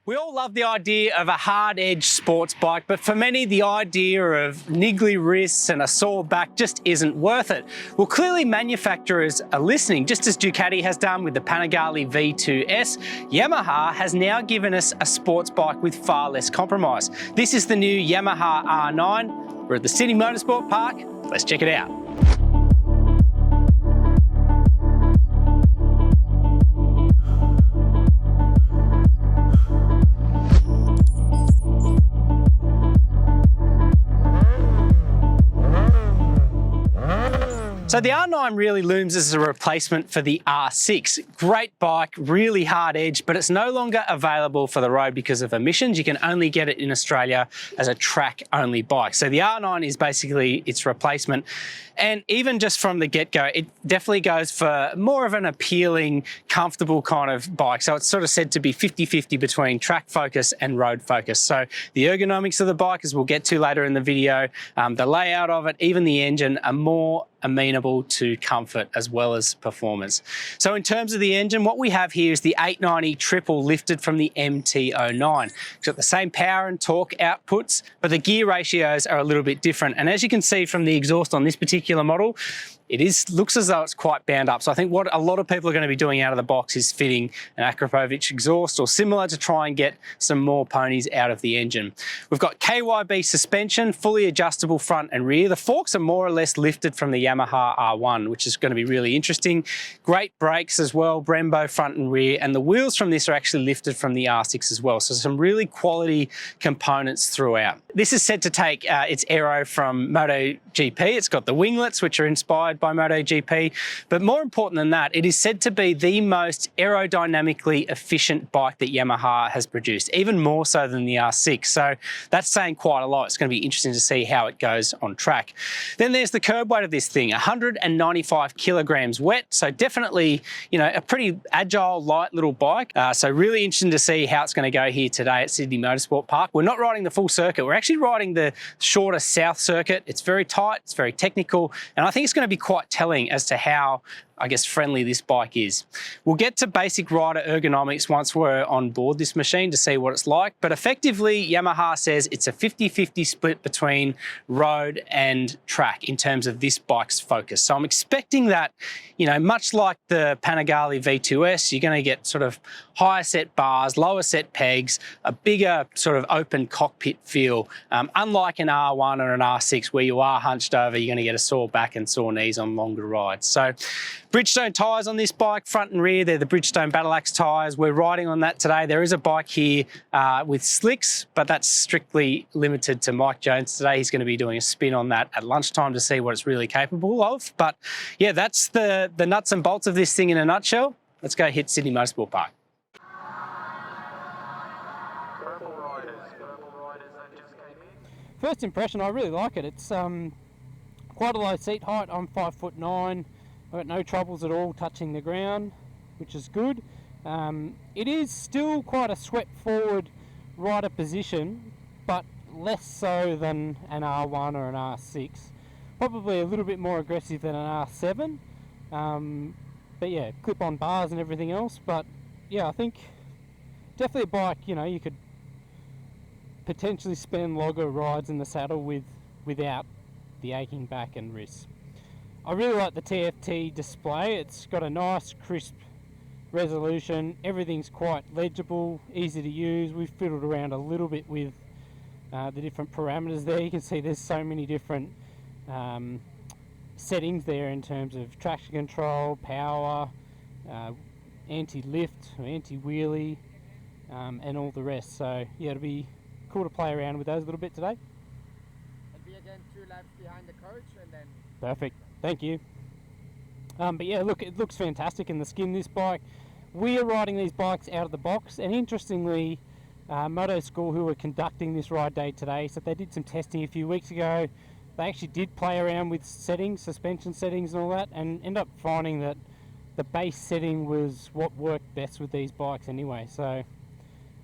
We all love the idea of a hard-edged sports bike, but for many, the idea of niggly wrists and a sore back just isn't worth it. Well, clearly manufacturers are listening. Just as Ducati has done with the Panigale V2S, Yamaha has now given us a sports bike with far less compromise. This is the new Yamaha R9. We're at the Sydney Motorsport Park. Let's check it out. So the R9 really looms as a replacement for the R6. Great bike, really hard edge, but it's no longer available for the road because of emissions. You can only get it in Australia as a track-only bike. So the R9 is basically its replacement. And even just from the get-go, it definitely goes for more of an appealing, comfortable kind of bike. So it's sort of said to be 50-50 between track focus and road focus. So the ergonomics of the bike, as we'll get to later in the video, the layout of it, even the engine, are more amenable to comfort as well as performance. So in terms of the engine, what we have here is the 890 triple lifted from the MT09. It's got the same power and torque outputs, but the gear ratios are a little bit different. And as you can see from the exhaust on this particular model, looks as though it's quite bound up. So I think what a lot of people are going to be doing out of the box is fitting an Akrapovic exhaust or similar to try and get some more ponies out of the engine. We've got KYB suspension, fully adjustable front and rear. The forks are more or less lifted from the Yamaha R1, which is going to be really interesting. Great brakes as well, Brembo front and rear, and the wheels from this are actually lifted from the R6 as well. So some really quality components throughout. This is said to take its aero from MotoGP. It's got the winglets, which are inspired by MotoGP, but more important than that, it is said to be the most aerodynamically efficient bike that Yamaha has produced, even more so than the R6. So that's saying quite a lot. It's going to be interesting to see how it goes on track. Then there's the curb weight of this thing, 195 kilograms wet. So definitely, a pretty agile, light little bike. So really interesting to see how it's going to go here today at Sydney Motorsport Park. We're not riding the full circuit. We're actually riding the shorter south circuit. It's very tight. It's very technical. And I think it's going to be quite telling as to how, I guess, friendly this bike is. We'll get to basic rider ergonomics once we're on board this machine to see what it's like, but effectively Yamaha says it's a 50-50 split between road and track in terms of this bike's focus. So I'm expecting that, much like the Panigale V2S, you're going to get sort of higher set bars, lower set pegs, a bigger sort of open cockpit feel, unlike an R1 or an R6 where you are hunched over, you're going to get a sore back and sore knees on longer rides. So Bridgestone tyres on this bike, front and rear, they're the Bridgestone Battle Axe tyres. We're riding on that today. There is a bike here with slicks, but that's strictly limited to Mike Jones today. He's going to be doing a spin on that at lunchtime to see what it's really capable of. But yeah, that's the nuts and bolts of this thing in a nutshell. Let's go hit Sydney Motorsport Park. First impression, I really like it. It's quite a low seat height. I'm 5'9". I've got no troubles at all touching the ground, which is good. It is still quite a swept forward rider position, but less so than an R1 or an R6. Probably a little bit more aggressive than an R7. But yeah, clip-on bars and everything else. But yeah, I think definitely a bike, you could potentially spend longer rides in the saddle without the aching back and wrists. I really like the TFT display. It's got a nice crisp resolution. Everything's quite legible, easy to use. We've fiddled around a little bit with the different parameters there. You can see there's so many different settings there in terms of traction control, power, anti-lift, or anti-wheelie, and all the rest. So yeah, it'll be cool to play around with those a little bit today. And be again 2 laps behind the coach and then... Perfect, thank you. But yeah, look, it looks fantastic in the skin, this bike. We are riding these bikes out of the box, and interestingly, Moto School, who are conducting this ride day today, so they did some testing a few weeks ago. They actually did play around with settings, suspension settings and all that, and end up finding that the base setting was what worked best with these bikes anyway. So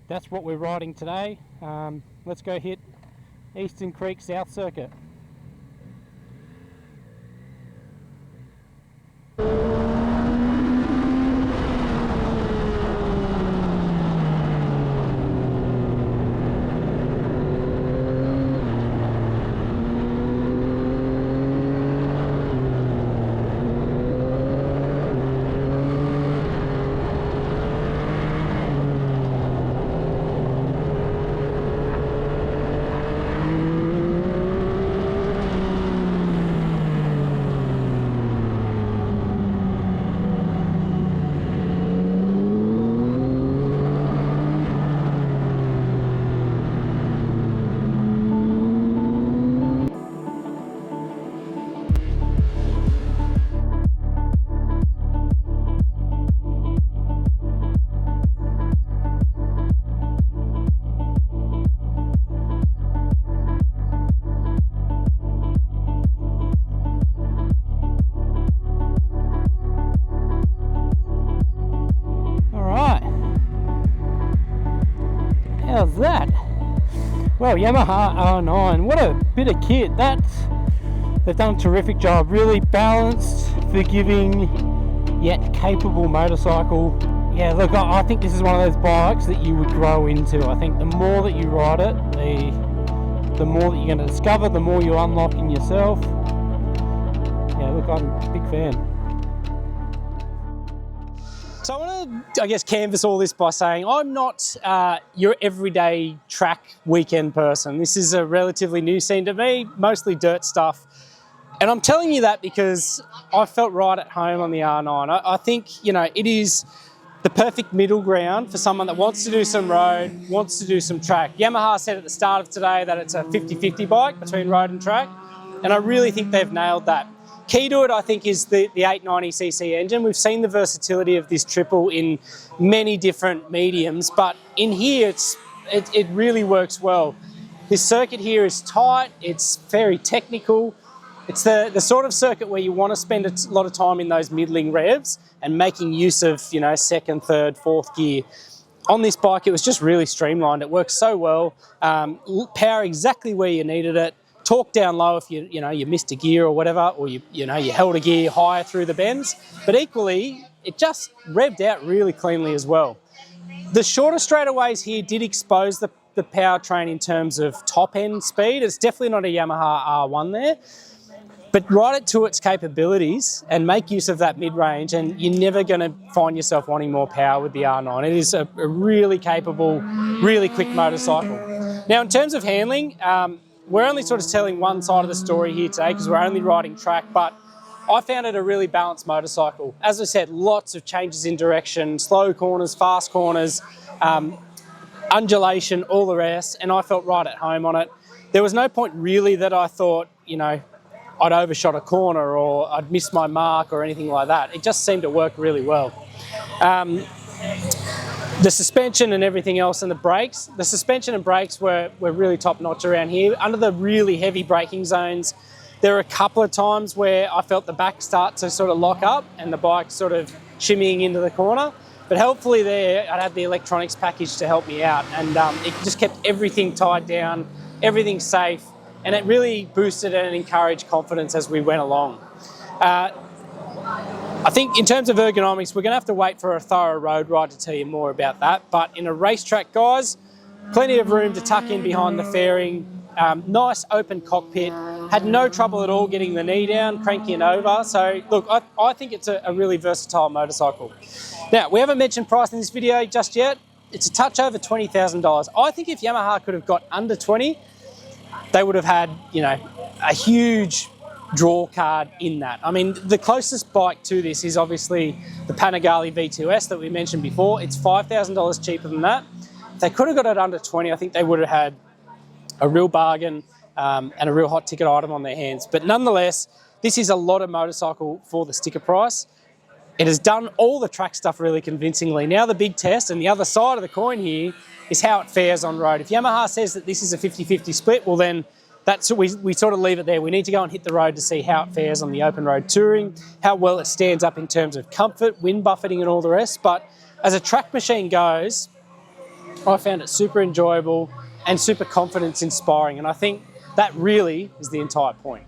that's what we're riding today. Let's go hit Eastern Creek South Circuit. How's that? Well, Yamaha R9, what a bit of kit. They've done a terrific job. Really balanced, forgiving, yet capable motorcycle. Yeah, look, I think this is one of those bikes that you would grow into. I think the more that you ride it, the more that you're going to discover, the more you unlock in yourself. Yeah, look, I'm a big fan. So I want to, I guess, canvass all this by saying I'm not your everyday track weekend person. This is a relatively new scene to me, mostly dirt stuff. And I'm telling you that because I felt right at home on the R9. I think, you know, it is the perfect middle ground for someone that wants to do some road, wants to do some track. Yamaha said at the start of today that it's a 50-50 bike between road and track, and I really think they've nailed that. Key to it, I think, is the 890cc engine. We've seen the versatility of this triple in many different mediums, but in here it really works well. This circuit here is tight, it's very technical. It's the sort of circuit where you want to spend a lot of time in those middling revs and making use of, you know, second, third, fourth gear. On this bike, it was just really streamlined. It works so well. Power exactly where you needed it. Torque down low if you missed a gear or whatever, or you held a gear higher through the bends. But equally, it just revved out really cleanly as well. The shorter straightaways here did expose the powertrain in terms of top end speed. It's definitely not a Yamaha R1 there. But ride it to its capabilities and make use of that mid-range, and you're never going to find yourself wanting more power with the R9. It is a really capable, really quick motorcycle. Now, in terms of handling, we're only sort of telling one side of the story here today because we're only riding track, but I found it a really balanced motorcycle. As I said, lots of changes in direction, slow corners, fast corners, undulation, all the rest, and I felt right at home on it. There was no point really that I thought, you know, I'd overshot a corner or I'd missed my mark or anything like that. It just seemed to work really well. The suspension and everything else and the brakes, the suspension and brakes were really top notch around here. Under the really heavy braking zones, there were a couple of times where I felt the back start to sort of lock up and the bike sort of shimmying into the corner. But helpfully there, I'd had the electronics package to help me out, and it just kept everything tied down, everything safe, and it really boosted and encouraged confidence as we went along. I think in terms of ergonomics, we're going to have to wait for a thorough road ride to tell you more about that. But in a racetrack, guys, plenty of room to tuck in behind the fairing, nice open cockpit, had no trouble at all getting the knee down, cranking over. So look, I think it's a really versatile motorcycle. Now, we haven't mentioned price in this video just yet. It's a touch over $20,000. I think if Yamaha could have got under 20, they would have had, you know, a huge draw card in that. I mean, the closest bike to this is obviously the Panigale V2S that we mentioned before. It's $5,000 cheaper than that. If they could have got it under 20, I think they would have had a real bargain and a real hot ticket item on their hands. But nonetheless, this is a lot of motorcycle for the sticker price. It has done all the track stuff really convincingly. Now the big test, and the other side of the coin here, is how it fares on road. If Yamaha says that this is a 50-50 split, well then that's we sort of leave it there. We need to go and hit the road to see how it fares on the open road touring, how well it stands up in terms of comfort, wind buffeting and all the rest. But as a track machine goes, I found it super enjoyable and super confidence inspiring. And I think that really is the entire point.